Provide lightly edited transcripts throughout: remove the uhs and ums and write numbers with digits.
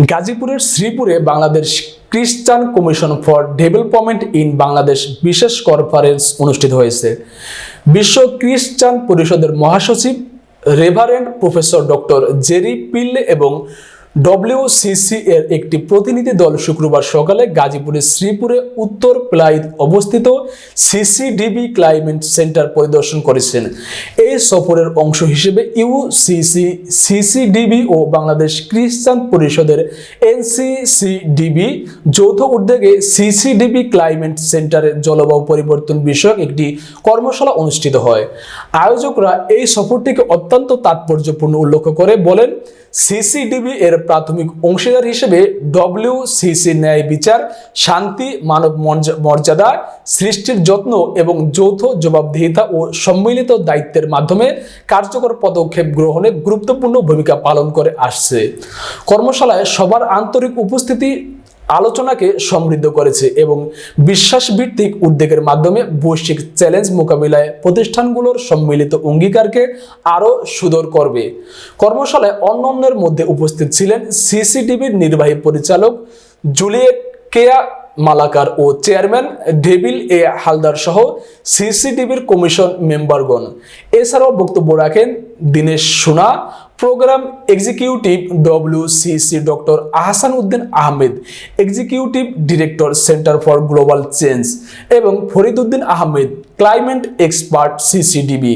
গাজীপুরের শ্রীপুরে বাংলাদেশ খ্রিস্টান commission for development in Bangladesh বিশেষ কনফারেন্স অনুষ্ঠিত হয়েছে। বিশ্ব খ্রিস্টান পরিষদের মহাসচিব reverend professor doctor Jerry Pillay এবং ডব্লিউসিসি এর একটি প্রতিনিধি দল শুক্রবার সকালে গাজীপুরের শ্রীপুরে উত্তর প্লাইদ অবস্থিত সিসিডিবি ক্লাইমেট সেন্টার পরিদর্শন করেছেন। এই সফরের অংশ হিসেবে ইউসিসি, সিসিডিবি ও বাংলাদেশ খ্রিস্টান পরিষদের এনসিসিডিবি যৌথ উদ্যোগে সিসিডিবি ক্লাইমেট সেন্টারে জলবায়ু পরিবর্তন বিষয়ক একটি কর্মশালা অনুষ্ঠিত হয়। আয়োজকরা এই সফরটিকে অত্যন্ত তাৎপর্যপূর্ণ উল্লেখ করে বলেন, সিসিডিবি এর প্রাথমিক অংশীদার হিসেবে ডব্লিউসিসি ন্যায় বিচার, শান্তি, মানব মর্যাদা সৃষ্টির যত্ন এবং যৌথ জবাবদিহিতা ও সম্মিলিত দায়িত্বের মাধ্যমে কার্যকর পদক্ষেপ গ্রহণে গুরুত্বপূর্ণ ভূমিকা পালন করে আসছে। কর্মশালায় সবার আন্তরিক উপস্থিতি আলোচনাকে সমৃদ্ধ করেছে এবং বিশ্বাসভিত্তিক উদ্যোগের মাধ্যমে বৈশ্বিক চ্যালেঞ্জ মোকাবিলায় প্রতিষ্ঠানগুলোর সম্মিলিত অঙ্গীকারকে আরও সুদৃঢ় করবে। কর্মশালায় অন্যান্যের মধ্যে উপস্থিত ছিলেন সিসিডিবির নির্বাহী পরিচালক জুলিয়েট কেয়া মালাকার ও চেয়ারম্যান ডেভিল এ হালদার সহ সিসিডিবির কমিশন মেম্বারগণ। এছাড়াও বক্তব্য রাখেন Dinesh Sona, programme executive WCC doctor Ahsan Uddin Ahmed, executive director centre for global change এবং Farid Uddin Ahmed, climate expert CCDB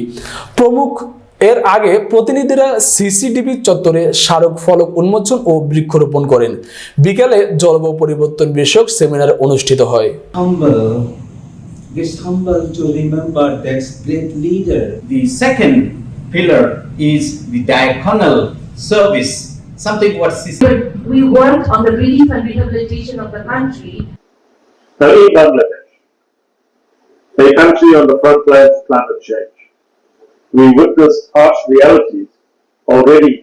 প্রমুখ। এর আগে প্রতিনিধিরা সিসিডিবি চত্বরে স্মারক ফলক উন্মোচন ও বৃক্ষরোপণ করেন। বিকেলে জলবায়ু পরিবর্তন বিষয়ক সেমিনার অনুষ্ঠিত হয়। Humble to remember that great leader. The second pillar is the diaconal service, something what we work on the relief and rehabilitation of the country. Now in Bangladesh, a country on the front lines of climate change, we witness harsh realities already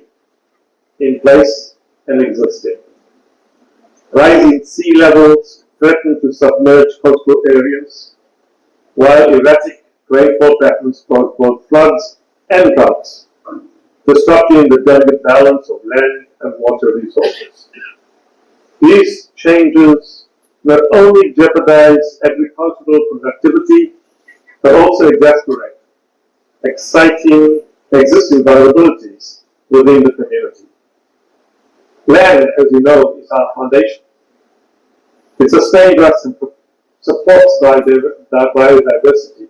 in place and existing. Rising sea levels threaten to submerge coastal areas, while erratic rainfall patterns cause both floods and droughts, disrupting the delicate balance of land and water resources. These changes not only jeopardize agricultural productivity, but also exacerbate existing vulnerabilities within the community. Land, as you know, is our foundation. It sustains us and supports biodiversity,